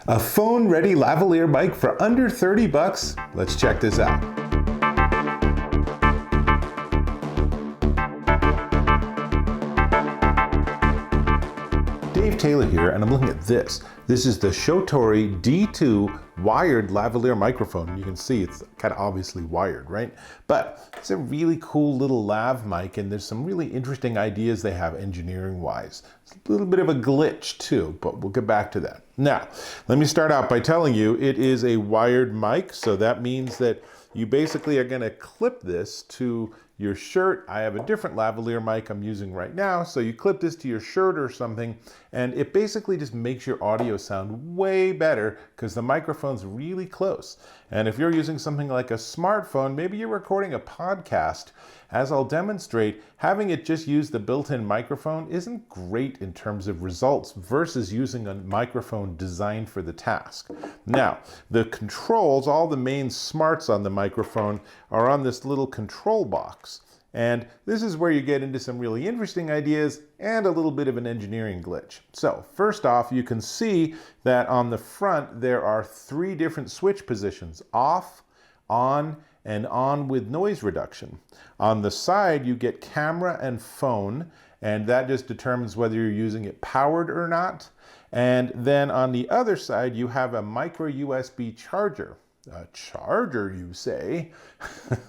A phone-ready lavalier mic for under 30 bucks? Let's check this out. Dave Taylor here, and I'm looking at this. This is the Shotory D2 wired lavalier microphone. You can see it's kind of obviously wired, right? But it's a really cool little lav mic, and there's some really interesting ideas they have engineering-wise. It's a little bit of a glitch too, but we'll get back to that. Now, let me start out by telling you it is a wired mic, so that means that you basically are going to clip this to your shirt. I have a different lavalier mic I'm using right now, so you clip this to your shirt or something, and it basically just makes your audio sound way better because the microphone's really close. And if you're using something like a smartphone, maybe you're recording a podcast, as I'll demonstrate, having it just use the built-in microphone isn't great in terms of results versus using a microphone designed for the task. Now, the controls, all the main smarts on the microphone are on this little control box. And this is where you get into some really interesting ideas and a little bit of an engineering glitch. So first off, you can see that on the front, there are 3 different switch positions: off, on, and on with noise reduction. On the side, you get camera and phone, and that just determines whether you're using it powered or not. And then on the other side, you have a micro USB charger. A charger, you say?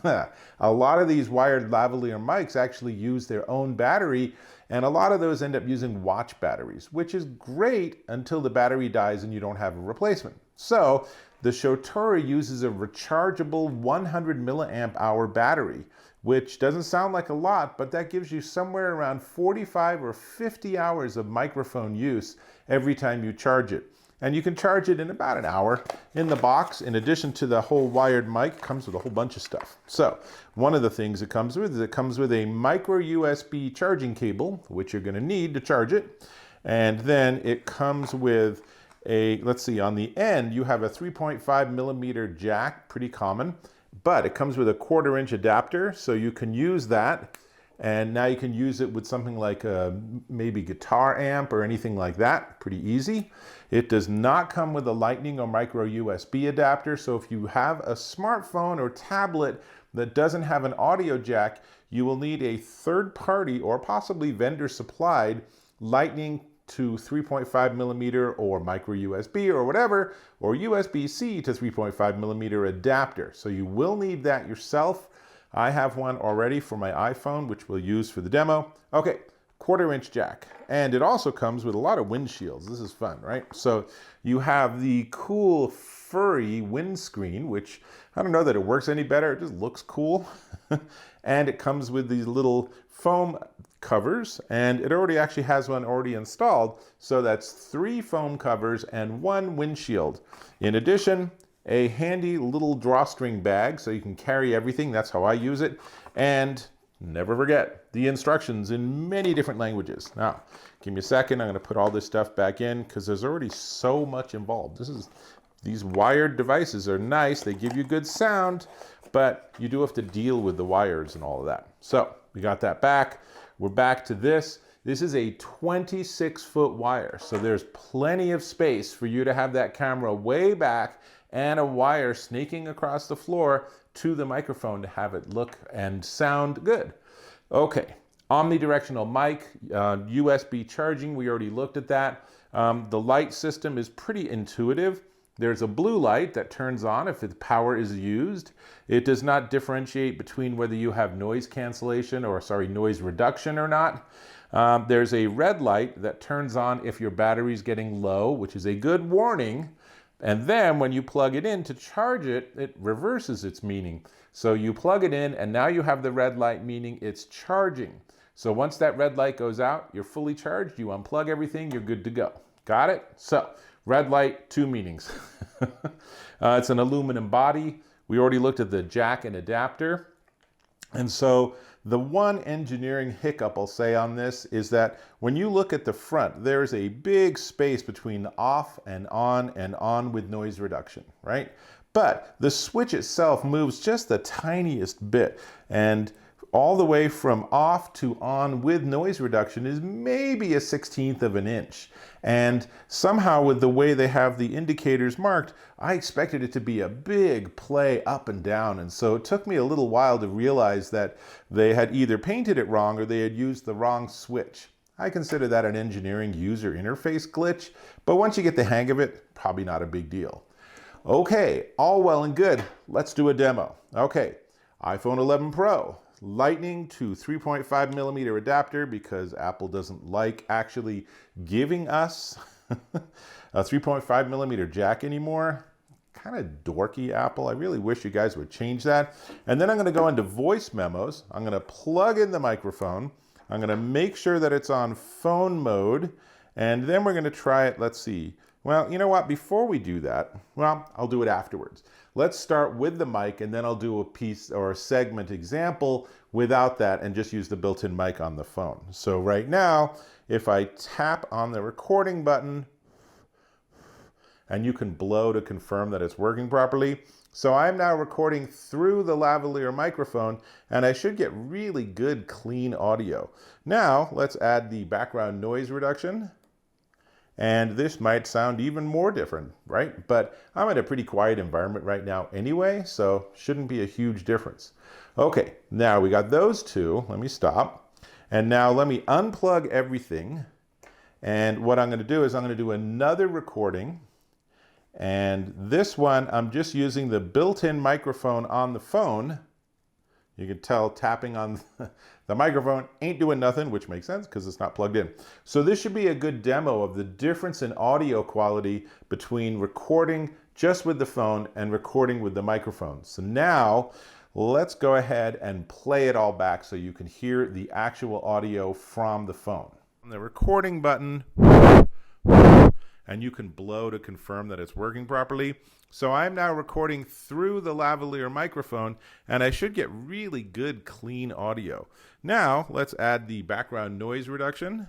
A lot of these wired lavalier mics actually use their own battery, and a lot of those end up using watch batteries, which is great until the battery dies and you don't have a replacement. So the Shotory uses a rechargeable 100 milliamp hour battery, which doesn't sound like a lot, but that gives you somewhere around 45 or 50 hours of microphone use every time you charge it. And you can charge it in about an hour. In the box, in addition to the whole wired mic, comes with a whole bunch of stuff. So one of the things it comes with is it comes with a micro USB charging cable, which you're going to need to charge it. And then it comes with a, let's see, on the end, you have a 3.5 millimeter jack, pretty common, but it comes with a 1/4 inch adapter, so you can use that. And now you can use it with something like a maybe guitar amp or anything like that, pretty easy. It does not come with a Lightning or micro USB adapter, so if you have a smartphone or tablet that doesn't have an audio jack, you will need a third party or possibly vendor supplied Lightning to 3.5 millimeter or micro USB or whatever, or USB-C to 3.5 millimeter adapter. So you will need that yourself. I have one already for my iPhone, which we'll use for the demo. Okay, 1/4 inch jack. And it also comes with a lot of windshields. This is fun, right? So you have the cool furry windscreen, which I don't know that it works any better. It just looks cool. And it comes with these little foam covers, and it already actually has one already installed. So that's 3 foam covers and 1 windshield. In addition, a handy little drawstring bag so you can carry everything. That's how I use it. And never forget the instructions in many different languages. Now, give me a second. I'm going to put all this stuff back in because there's already so much involved. These wired devices are nice. They give you good sound, but you do have to deal with the wires and all of that. So we got that back. We're back to this. This is a 26-foot wire, so there's plenty of space for you to have that camera way back and a wire snaking across the floor to the microphone to have it look and sound good. Okay, omnidirectional mic, USB charging, we already looked at that. The light system is pretty intuitive. There's a blue light that turns on if the power is used. It does not differentiate between whether you have noise cancellation or, noise reduction or not. There's a red light that turns on if your battery's getting low, which is a good warning. And then when you plug it in to charge it, it reverses its meaning. So you plug it in and now you have the red light, meaning it's charging. So once that red light goes out, you're fully charged, you unplug everything, you're good to go. Got it? So red light, 2 meanings. It's an aluminum body. We already looked at the jack and adapter. And so the one engineering hiccup I'll say on this is that when you look at the front, there's a big space between off and on with noise reduction, right? But the switch itself moves just the tiniest bit. And all the way from off to on with noise reduction is maybe a 1/16 of an inch. And somehow with the way they have the indicators marked, I expected it to be a big play up and down. And so it took me a little while to realize that they had either painted it wrong or they had used the wrong switch. I consider that an engineering user interface glitch, but once you get the hang of it, probably not a big deal. Okay, all well and good. Let's do a demo. Okay, iPhone 11 Pro. Lightning to 3.5 millimeter adapter because Apple doesn't like actually giving us a 3.5 millimeter jack anymore. Kind of dorky, Apple. I really wish you guys would change that. And then I'm going to go into voice memos. I'm going to plug in the microphone. I'm going to make sure that it's on phone mode. And then we're going to try it. Let's see. Well, you know what? Before we do that, well, I'll do it afterwards. Let's start with the mic and then I'll do a piece or a segment example without that and just use the built-in mic on the phone. So right now, if I tap on the recording button, and you can blow to confirm that it's working properly. So I'm now recording through the lavalier microphone and I should get really good clean audio. Now let's add the background noise reduction. And this might sound even more different, right? But I'm in a pretty quiet environment right now anyway, so shouldn't be a huge difference. Okay, now we got those two. Let me stop. And now let me unplug everything. And what I'm going to do is I'm going to do another recording. And this one, I'm just using the built-in microphone on the phone. You can tell tapping on the microphone ain't doing nothing, which makes sense because it's not plugged in. So this should be a good demo of the difference in audio quality between recording just with the phone and recording with the microphone. So now let's go ahead and play it all back so you can hear the actual audio from the phone. On the recording button, and you can blow to confirm that it's working properly. So I'm now recording through the lavalier microphone and I should get really good clean audio. Now let's add the background noise reduction.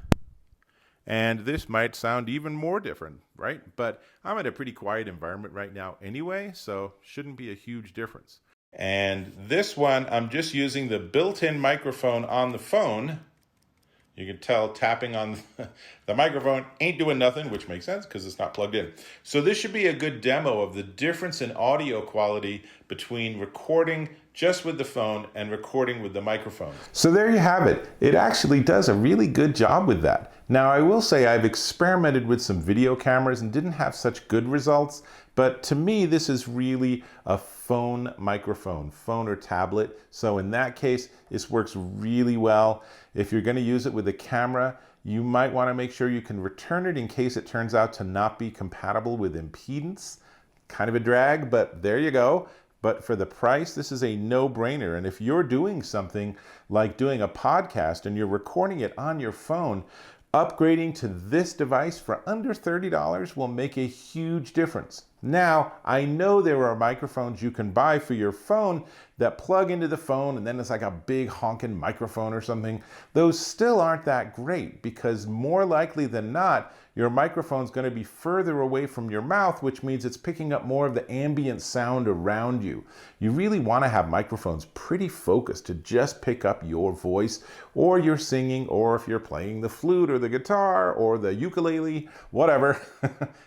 And this might sound even more different, right? But I'm in a pretty quiet environment right now anyway, so shouldn't be a huge difference. And this one, I'm just using the built-in microphone on the phone. You can tell tapping on the microphone ain't doing nothing, which makes sense because it's not plugged in. So this should be a good demo of the difference in audio quality between recording just with the phone and recording with the microphone. So there you have it. It actually does a really good job with that. Now I will say I've experimented with some video cameras and didn't have such good results, but to me this is really a phone microphone, phone or tablet. So in that case, this works really well. If you're going to use it with a camera, you might want to make sure you can return it in case it turns out to not be compatible with impedance. Kind of a drag, but there you go. But for the price, this is a no-brainer. And if you're doing something like doing a podcast and you're recording it on your phone, upgrading to this device for under $30 will make a huge difference. Now, I know there are microphones you can buy for your phone that plug into the phone and then it's like a big honking microphone or something. Those still aren't that great because more likely than not, your microphone's going to be further away from your mouth, which means it's picking up more of the ambient sound around you. You really want to have microphones pretty focused to just pick up your voice or your singing, or if you're playing the flute or the guitar or the ukulele, whatever,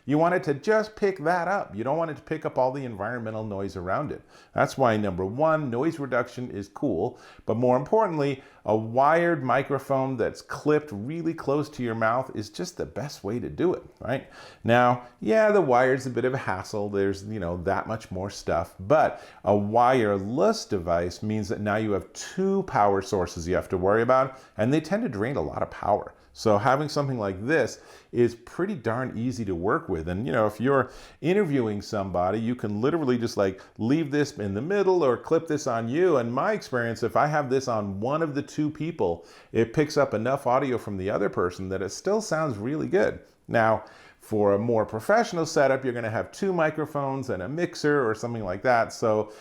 you want it to just pick that up. You don't want it to pick up all the environmental noise around it. That's why number one, noise reduction is cool, but more importantly, a wired microphone that's clipped really close to your mouth is just the best way to do it, right? Now, yeah, the wire's a bit of a hassle. There's, that much more stuff, but a wireless device means that now you have two power sources you have to worry about, and they tend to drain a lot of power. So having something like this is pretty darn easy to work with. And if you're interviewing somebody, you can literally just leave this in the middle or clip this on you. And my experience, if I have this on one of the two people, it picks up enough audio from the other person that it still sounds really good. Now, for a more professional setup, you're going to have two microphones and a mixer or something like that. So,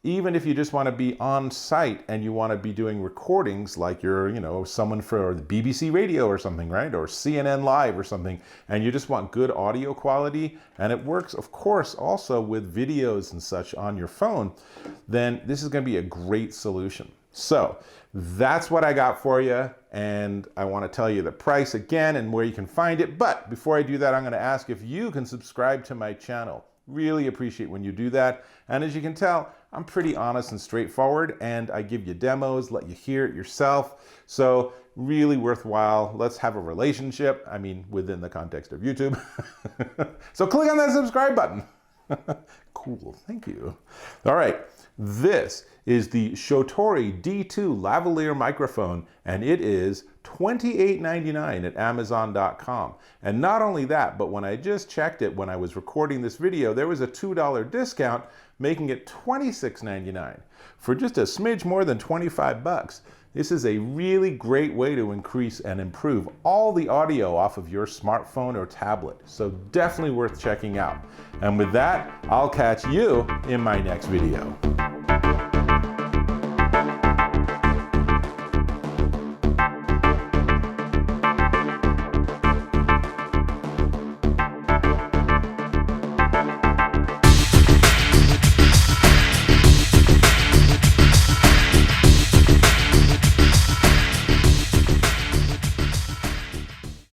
even if you just want to be on site and you want to be doing recordings like you're, someone for the BBC radio or something, right? Or CNN Live or something, and you just want good audio quality, and it works, of course, also with videos and such on your phone, then this is going to be a great solution. So that's what I got for you, and I want to tell you the price again and where you can find it. But before I do that, I'm going to ask if you can subscribe to my channel. Really appreciate when you do that. And as you can tell, I'm pretty honest and straightforward, and I give you demos, let you hear it yourself. So really worthwhile. Let's have a relationship. I mean, within the context of YouTube. So click on that subscribe button. Cool, thank you. All right, this is the Shotory D2 lavalier microphone, and it is $28.99 at Amazon.com. And not only that, but when I just checked it when I was recording this video, there was a $2 discount, making it $26.99 for just a smidge more than 25 bucks. This is a really great way to increase and improve all the audio off of your smartphone or tablet. So definitely worth checking out. And with that, I'll catch you in my next video.